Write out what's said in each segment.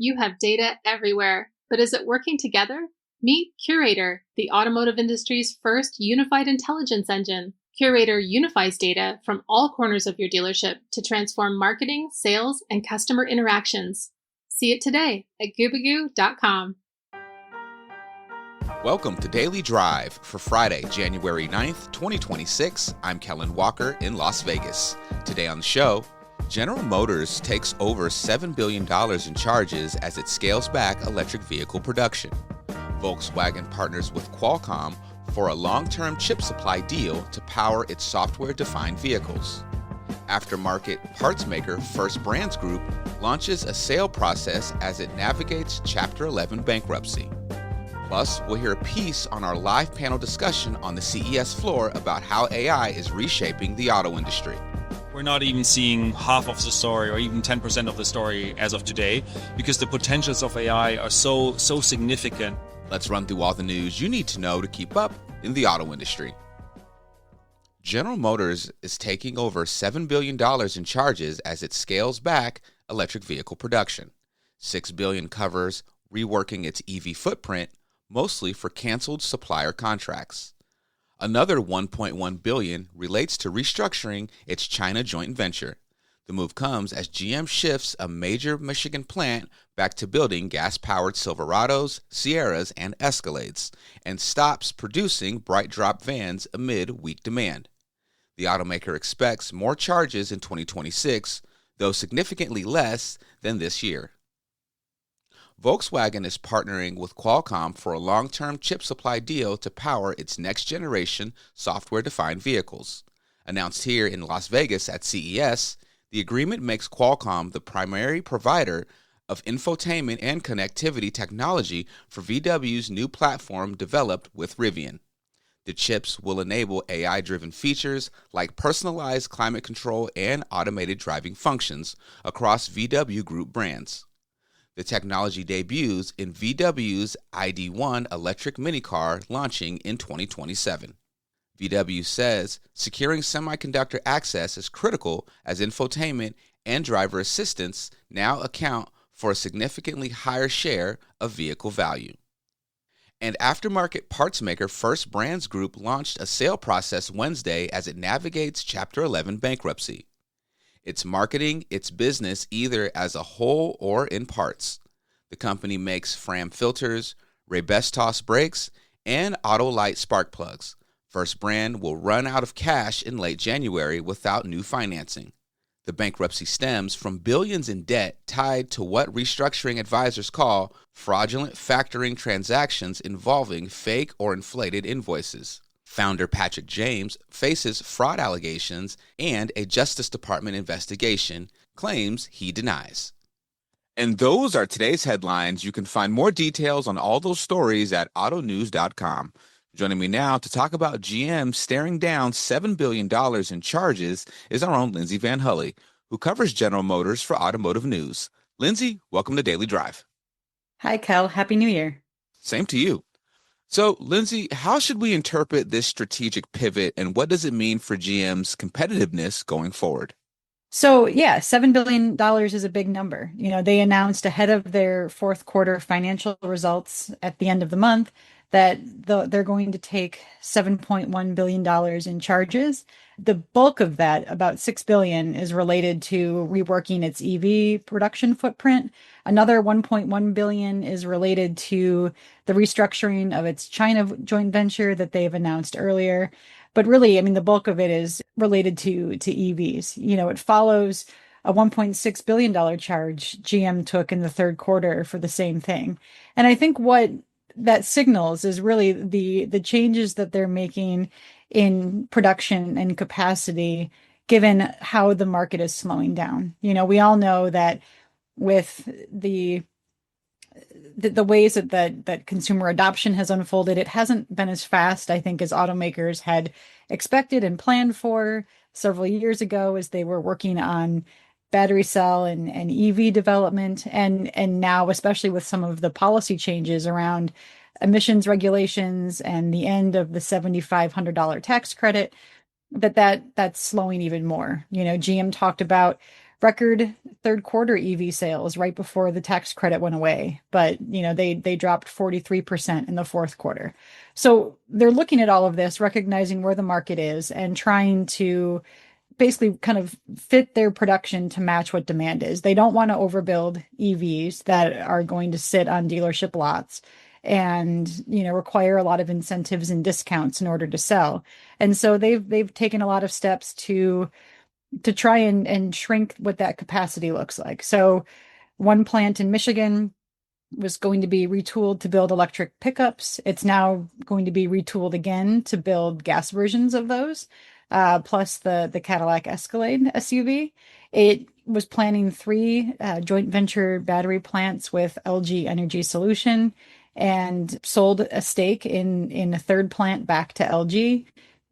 You have data everywhere, but is it working together? Meet Curator, the automotive industry's first unified intelligence engine. Curator unifies data from all corners of your dealership to transform marketing, sales, and customer interactions. See it today at goobagoo.com. Welcome to Daily Drive for Friday, January 9th, 2026. I'm Kellen Walker in Las Vegas. Today on the show, General Motors takes over $7 billion in charges as it scales back electric vehicle production. Volkswagen partners with Qualcomm for a long-term chip supply deal to power its software-defined vehicles. Aftermarket parts maker First Brands Group launches a sale process as it navigates Chapter 11 bankruptcy. Plus, we'll hear a piece on our live panel discussion on the CES floor about how AI is reshaping the auto industry. We're not even seeing half of the story or even 10% of the story as of today because the potentials of AI are so significant. Let's run through all the news you need to know to keep up in the auto industry. General Motors is taking over $7 billion in charges as it scales back electric vehicle production. $6 billion covers reworking its EV footprint, mostly for canceled supplier contracts. Another $1.1 billion relates to restructuring its China joint venture. The move comes as GM shifts a major Michigan plant back to building gas-powered Silverados, Sierras, and Escalades, and stops producing BrightDrop vans amid weak demand. The automaker expects more charges in 2026, though significantly less than this year. Volkswagen is partnering with Qualcomm for a long-term chip supply deal to power its next-generation software-defined vehicles. Announced here in Las Vegas at CES, the agreement makes Qualcomm the primary provider of infotainment and connectivity technology for VW's new platform developed with Rivian. The chips will enable AI-driven features like personalized climate control and automated driving functions across VW Group brands. The technology debuts in VW's ID.1 electric minicar launching in 2027. VW says securing semiconductor access is critical as infotainment and driver assistance now account for a significantly higher share of vehicle value. And aftermarket parts maker First Brands Group launched a sale process Wednesday as it navigates Chapter 11 bankruptcy. It's marketing its business either as a whole or in parts. The company makes Fram filters, Raybestos brakes, and Autolite spark plugs. First Brand will run out of cash in late January without new financing. The bankruptcy stems from billions in debt tied to what restructuring advisors call fraudulent factoring transactions involving fake or inflated invoices. Founder Patrick James faces fraud allegations and a Justice Department investigation, claims he denies. And those are today's headlines. You can find more details on all those stories at autonews.com. Joining me now to talk about GM staring down $7 billion in charges is our own Lindsay Van Hully, who covers General Motors for Automotive News. Lindsay, welcome to Daily Drive. Hi, Cal. Happy New Year. Same to you. So, Lindsay, how should we interpret this strategic pivot and what does it mean for GM's competitiveness going forward? So, yeah, $7 billion is a big number. They announced ahead of their fourth quarter financial results at the end of the month that they're going to take $7.1 billion in charges. The bulk of that, about $6 billion, is related to reworking its EV production footprint. Another $1.1 billion is related to the restructuring of its China joint venture that they've announced earlier. But really, the bulk of it is related to EVs. It follows a $1.6 billion charge GM took in the third quarter for the same thing. And I think what that signals is really the changes that they're making in production and capacity, given how the market is slowing down. We all know that with the ways that consumer adoption has unfolded, it hasn't been as fast, I think, as automakers had expected and planned for several years ago as they were working on battery cell and EV development. And now, especially with some of the policy changes around emissions regulations and the end of the $7,500 tax credit, that's slowing even more. GM talked about record third quarter EV sales right before the tax credit went away. But, they dropped 43% in the fourth quarter. So they're looking at all of this, recognizing where the market is and trying to basically kind of fit their production to match what demand is. They don't want to overbuild EVs that are going to sit on dealership lots and require a lot of incentives and discounts in order to sell. And so they've taken a lot of steps to try and shrink what that capacity looks like. So one plant in Michigan was going to be retooled to build electric pickups. It's now going to be retooled again to build gas versions of those, plus the Cadillac Escalade SUV. It was planning 3 joint venture battery plants with LG Energy Solution and sold a stake in a third plant back to LG,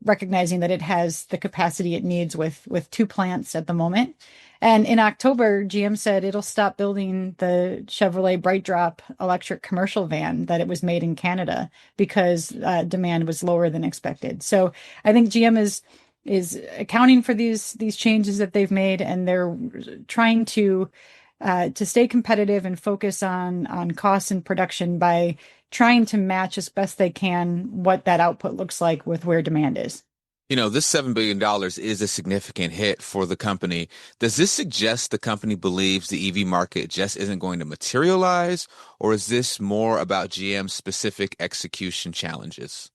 recognizing that it has the capacity it needs with 2 plants at the moment. And in October, GM said it'll stop building the Chevrolet BrightDrop electric commercial van that it was made in Canada because demand was lower than expected. So I think GM is accounting for these changes that they've made, and they're trying to stay competitive and focus on costs and production by trying to match as best they can what that output looks like with where demand is. This $7 billion is a significant hit for the company. Does this suggest the company believes the EV market just isn't going to materialize, or is this more about GM's specific execution challenges?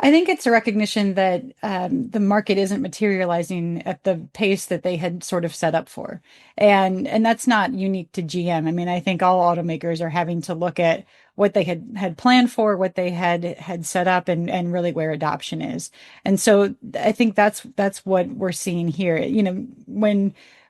I think it's a recognition that the market isn't materializing at the pace that they had sort of set up for. And that's not unique to GM. I mean, I think all automakers are having to look at what they had planned for, what they had set up, and really where adoption is. And so I think that's what we're seeing here.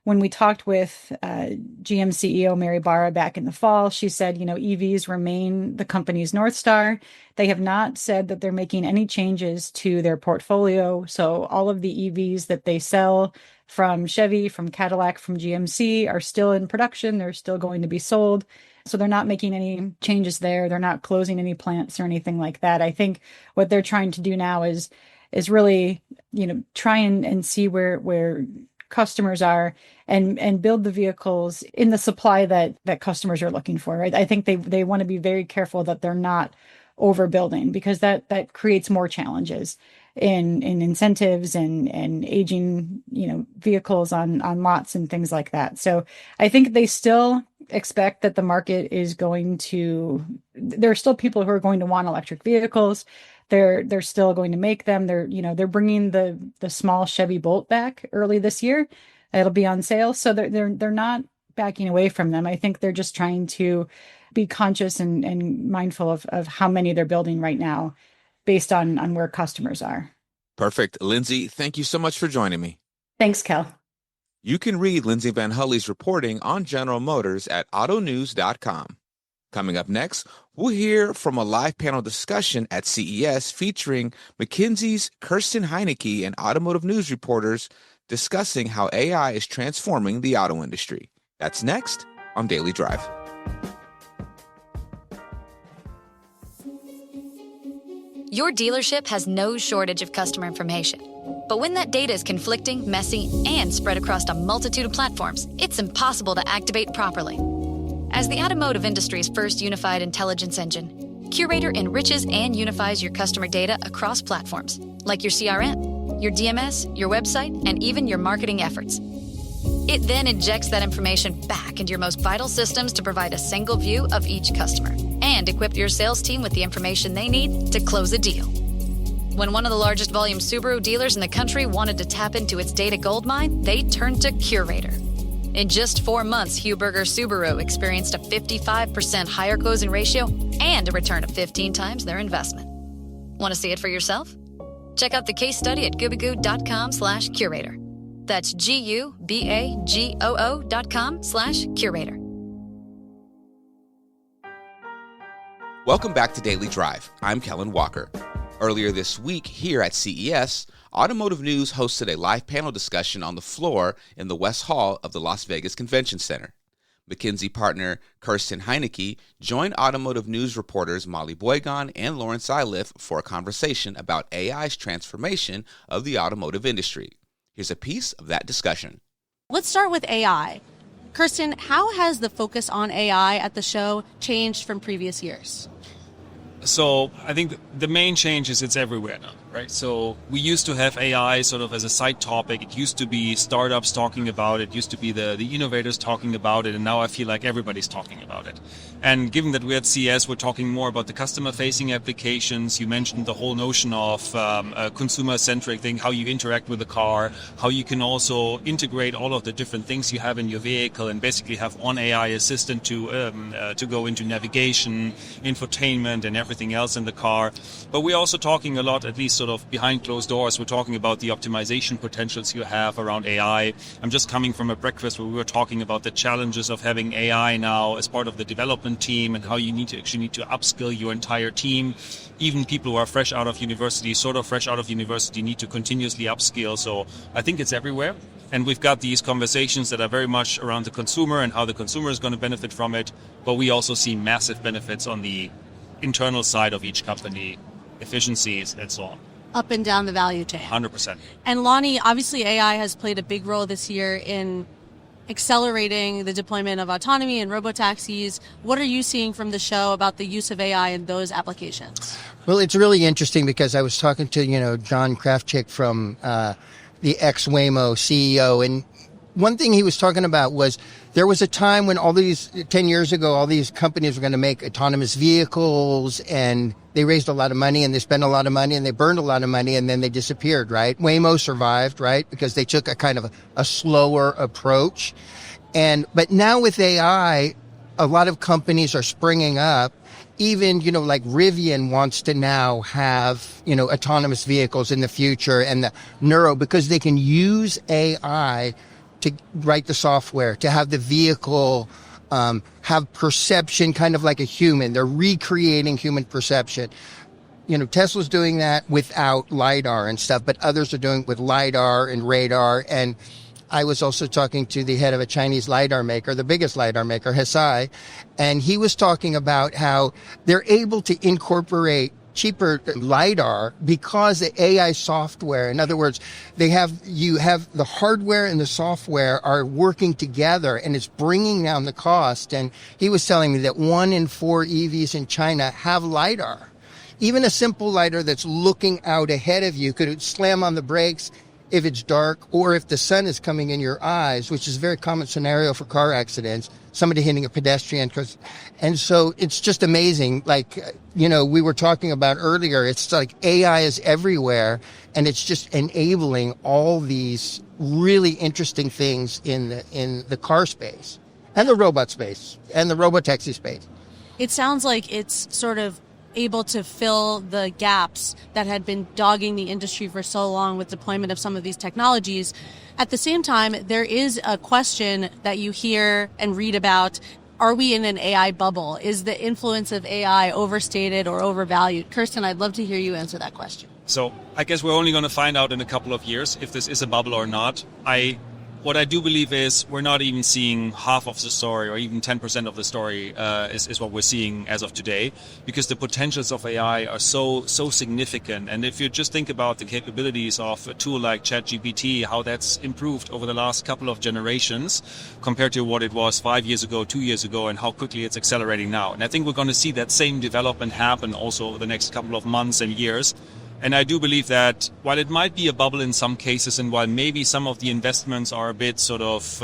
When we talked with GM CEO Mary Barra back in the fall, she said, EVs remain the company's North Star. They have not said that they're making any changes to their portfolio. So all of the EVs that they sell from Chevy, from Cadillac, from GMC are still in production. They're still going to be sold. So they're not making any changes there. They're not closing any plants or anything like that. I think what they're trying to do now is really, try and see where customers are and build the vehicles in the supply that customers are looking for, right? I think they want to be very careful that they're not overbuilding, because that creates more challenges in incentives and aging, vehicles on lots and things like that. So I think they still expect that the market is there are still people who are going to want electric vehicles. They're still going to make them. They're bringing the small Chevy Bolt back early this year. It'll be on sale. So they're not backing away from them. I think they're just trying to be conscious and mindful of how many they're building right now based on where customers are. Perfect. Lindsay, thank you so much for joining me. Thanks, Kel. You can read Lindsay Van Hully's reporting on General Motors at autonews.com. Coming up next, we'll hear from a live panel discussion at CES featuring McKinsey's Kirsten Heineke and automotive news reporters discussing how AI is transforming the auto industry. That's next on Daily Drive. Your dealership has no shortage of customer information. But when that data is conflicting, messy, and spread across a multitude of platforms, it's impossible to activate properly. As the automotive industry's first unified intelligence engine, Curator enriches and unifies your customer data across platforms, like your CRM, your DMS, your website, and even your marketing efforts. It then injects that information back into your most vital systems to provide a single view of each customer and equip your sales team with the information they need to close a deal. When one of the largest volume Subaru dealers in the country wanted to tap into its data goldmine, they turned to Curator. In just 4 months, Huberger Subaru experienced a 55% higher closing ratio and a return of 15 times their investment. Want to see it for yourself? Check out the case study at gubagoo.com/curator. That's GUBAGOO.com/curator. Welcome back to Daily Drive. I'm Kellen Walker. Earlier this week here at CES, Automotive News hosted a live panel discussion on the floor in the West Hall of the Las Vegas Convention Center. McKinsey partner Kirsten Heineke joined Automotive News reporters Molly Boygon and Lauren Seiliff for a conversation about AI's transformation of the automotive industry. Here's a piece of that discussion. Let's start with AI. Kirsten, how has the focus on AI at the show changed from previous years? So I think the main change is it's everywhere now, right? So we used to have AI sort of as a side topic. It used to be startups talking about it. It used to be the innovators talking about it. And now I feel like everybody's talking about it. And given that we're at CES, we're talking more about the customer-facing applications. You mentioned the whole notion of a consumer-centric thing, how you interact with the car, how you can also integrate all of the different things you have in your vehicle and basically have one AI assistant to go into navigation, infotainment, and everything else in the car. But we're also talking a lot, at least sort of behind closed doors, we're talking about the optimization potentials you have around AI. I'm just coming from a breakfast where we were talking about the challenges of having AI now as part of the development team and how you need to upskill your entire team. Even people who are fresh out of university need to continuously upskill. So I think it's everywhere. And we've got these conversations that are very much around the consumer and how the consumer is going to benefit from it. But we also see massive benefits on the internal side of each company, efficiencies and so on. Up and down the value chain. 100%. And Lonnie, obviously AI has played a big role this year in accelerating the deployment of autonomy and robotaxis. What are you seeing from the show about the use of AI in those applications? Well, it's really interesting because I was talking to, John Krafchick from the ex-Waymo CEO, and one thing he was talking about was there was a time when 10 years ago, all these companies were going to make autonomous vehicles, and they raised a lot of money and they spent a lot of money and they burned a lot of money and then they disappeared, right? Waymo survived, right? Because they took a kind of a slower approach. But now with AI, a lot of companies are springing up. Even, like Rivian wants to now have, autonomous vehicles in the future, and the Neuro, because they can use AI to write the software, to have the vehicle have perception kind of like a human. They're recreating human perception. Tesla's doing that without LiDAR and stuff, but others are doing it with LiDAR and radar. And I was also talking to the head of a Chinese LiDAR maker, the biggest LiDAR maker, Hesai, and he was talking about how they're able to incorporate cheaper LiDAR because the AI software, in other words, you have the hardware and the software are working together, and it's bringing down the cost. And he was telling me that 1 in 4 EVs in China have LiDAR. Even a simple LiDAR that's looking out ahead of you could slam on the brakes if it's dark or if the sun is coming in your eyes, which is a very common scenario for car accidents, somebody hitting a pedestrian. And so it's just amazing. Like, we were talking about earlier, it's like AI is everywhere, and it's just enabling all these really interesting things in the car space and the robot space and the robotaxi space. It sounds like it's sort of able to fill the gaps that had been dogging the industry for so long with deployment of some of these technologies. At the same time, there is a question that you hear and read about. Are we in an AI bubble? Is the influence of AI overstated or overvalued? Kirsten, I'd love to hear you answer that question. So I guess we're only going to find out in a couple of years if this is a bubble or not. What I do believe is we're not even seeing half of the story, or even 10% of the story is what we're seeing as of today, because the potentials of AI are so significant. And if you just think about the capabilities of a tool like ChatGPT, how that's improved over the last couple of generations compared to what it was 5 years ago, 2 years ago, and how quickly it's accelerating now. And I think we're going to see that same development happen also over the next couple of months and years. And I do believe that while it might be a bubble in some cases, and while maybe some of the investments are a bit sort of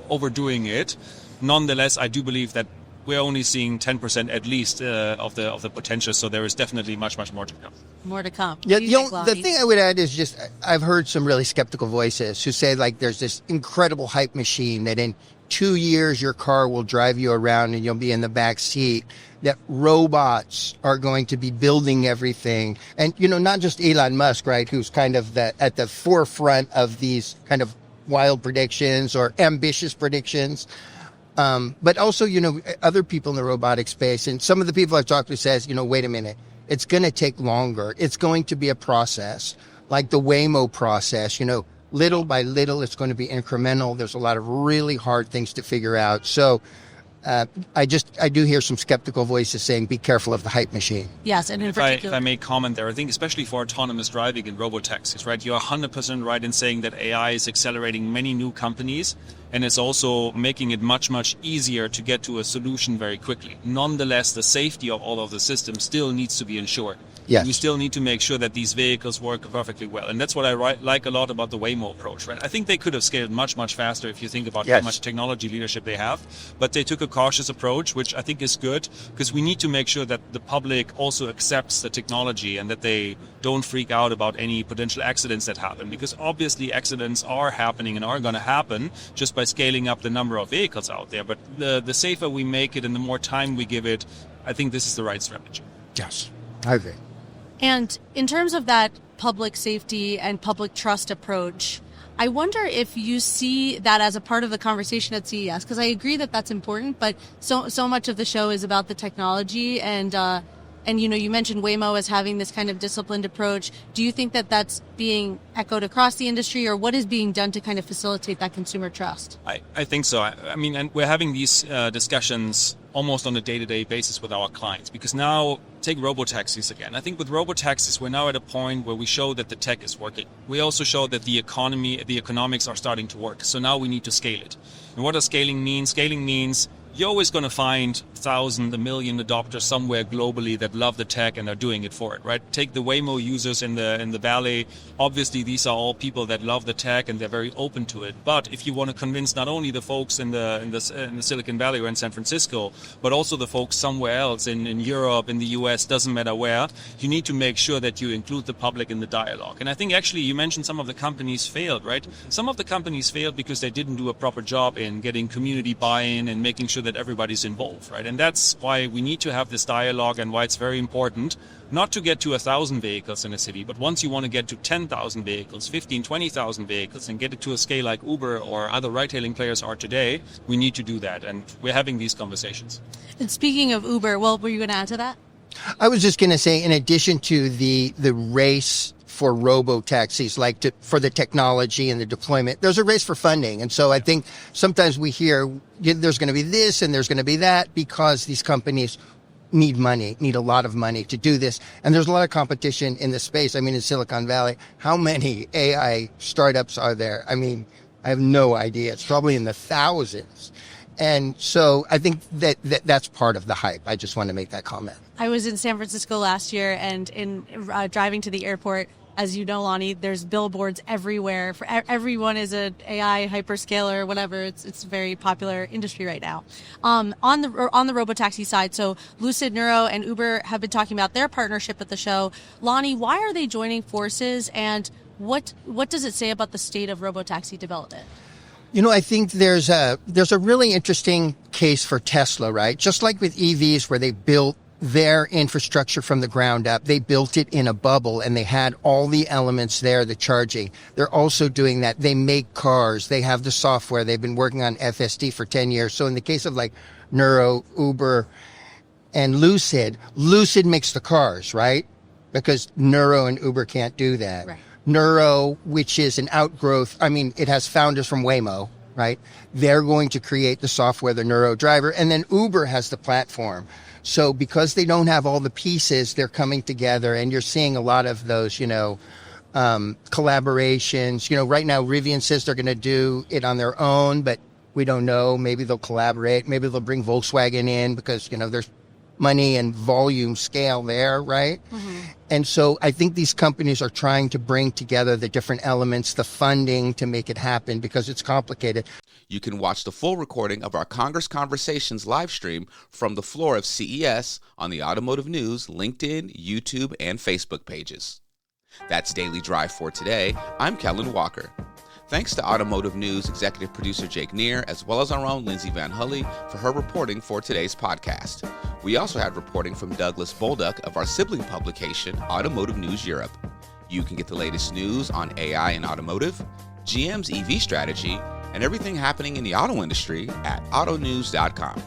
overdoing it, nonetheless, I do believe that we're only seeing 10% at least of the potential. So there is definitely much more to come. More to come. Yeah, the thing I would add is just I've heard some really skeptical voices who say like there's this incredible hype machine that in 2 years your car will drive you around and you'll be in the back seat, that robots are going to be building everything. And, not just Elon Musk, right, who's kind of at the forefront of these kind of wild predictions or ambitious predictions. But also, other people in the robotic space. And some of the people I've talked to says, wait a minute, it's going to take longer. It's going to be a process like the Waymo process, little by little, it's going to be incremental. There's a lot of really hard things to figure out. So I do hear some skeptical voices saying, be careful of the hype machine. Yes, and in If particular, I may comment there, I think especially for autonomous driving and robotaxis, right? You're 100% right in saying that AI is accelerating many new companies, and it's also making it much, much easier to get to a solution very quickly. Nonetheless, the safety of all of the systems still needs to be ensured. Yes. We still need to make sure that these vehicles work perfectly well. And that's what I like a lot about the Waymo approach, right? I think they could have scaled much, much faster if you think about how much technology leadership they have. But they took a cautious approach, which I think is good, because we need to make sure that the public also accepts the technology and that they don't freak out about any potential accidents that happen. Because obviously accidents are happening and are going to happen just by scaling up the number of vehicles out there. But the safer we make it and the more time we give it, I think this is the right strategy. Yes, I agree. and in terms of that public safety and public trust approach, I wonder if you see that as a part of the conversation at CES, because I agree that that's important, but so much of the show is about the technology, and you mentioned Waymo as having this kind of disciplined approach. Do you think that that's being echoed across the industry, or what is being done to kind of facilitate that consumer trust? I think so. I mean, and we're having these discussions almost on a day-to-day basis with our clients, because now take robotaxis again. I think with robotaxis, we're now at a point where we show that the tech is working. We also show that the economics are starting to work. So now we need to scale it. And what does scaling mean? Scaling means you're always going to find 1,000, 1 million adopters somewhere globally that love the tech and are doing it for it, right? Take the Waymo users in the Valley. Obviously, these are all people that love the tech and they're very open to it. But if you want to convince not only the folks in the Silicon Valley or in San Francisco, but also the folks somewhere else in Europe, in the US, doesn't matter where, you need to make sure that you include the public in the dialogue. And I think actually you mentioned some of the companies failed, right? Some of the companies failed because they didn't do a proper job in getting community buy-in and making sure that everybody's involved, right? And that's why we need to have this dialogue and why it's very important not to get to 1,000 vehicles in a city, but once you want to get to 10,000 vehicles, 15, 20,000 vehicles and get it to a scale like Uber or other ride-hailing players are today, we need to do that. And we're having these conversations. And speaking of Uber, well, were you going to add to that? I was just going to say, in addition to the race for robo-taxis, for the technology and the deployment, there's a race for funding. And so I think sometimes we hear there's going to be this and there's going to be that because these companies need a lot of money to do this. And there's a lot of competition in the space. I mean, in Silicon Valley, how many AI startups are there? I mean, I have no idea. It's probably in the thousands. And so I think that's part of the hype. I just want to make that comment. I was in San Francisco last year, and in driving to the airport, as you know, Lonnie, there's billboards everywhere. For everyone is an AI hyperscaler, whatever. It's a very popular industry right now. On the robotaxi side, so Lucid, Neuro, and Uber have been talking about their partnership at the show. Lonnie, why are they joining forces, and what does it say about the state of robotaxi development? I think there's a really interesting case for Tesla, right? Just like with EVs, where they built their infrastructure from the ground up. They built it in a bubble and they had all the elements there, the charging. They're also doing that. They make cars. They have the software. They've been working on FSD for 10 years. So in the case of like Neuro, Uber, and Lucid makes the cars, right? Because Neuro and Uber can't do that. Right. Neuro, which is an outgrowth, it has founders from Waymo, right? They're going to create the software, the Neuro driver, and then Uber has the platform. So because they don't have all the pieces, they're coming together, and you're seeing a lot of those, collaborations. Right now, Rivian says they're going to do it on their own, but we don't know. Maybe they'll collaborate. Maybe they'll bring Volkswagen in because, there's money and volume scale there, right? Mm-hmm. And so I think these companies are trying to bring together the different elements, the funding to make it happen because it's complicated. You can watch the full recording of our Congress Conversations live stream from the floor of CES on the Automotive News, LinkedIn, YouTube, and Facebook pages. That's Daily Drive for today. I'm Kellen Walker. Thanks to Automotive News executive producer Jake Neer, as well as our own Lindsay Van Hully for her reporting for today's podcast. We also had reporting from Douglas Bolduc of our sibling publication, Automotive News Europe. You can get the latest news on AI and automotive, GM's EV strategy, and everything happening in the auto industry at autonews.com.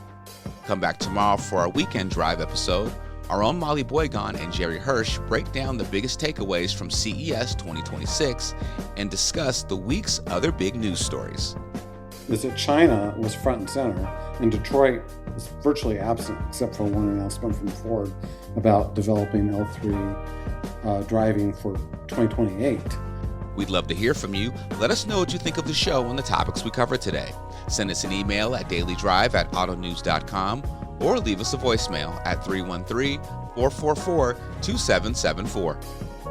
Come back tomorrow for our weekend drive episode. Our own Molly Boygon and Jerry Hirsch break down the biggest takeaways from CES 2026 and discuss the week's other big news stories. is that China was front and center, and Detroit was virtually absent, except for one announcement from Ford about developing L3 driving for 2028. We'd love to hear from you. Let us know what you think of the show and the topics we covered today. Send us an email at dailydrive@autonews.com or leave us a voicemail at 313-444-2774.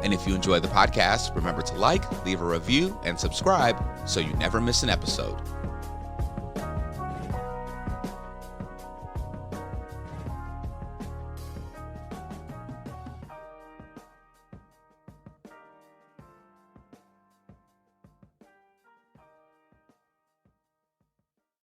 And if you enjoy the podcast, remember to like, leave a review, and subscribe so you never miss an episode.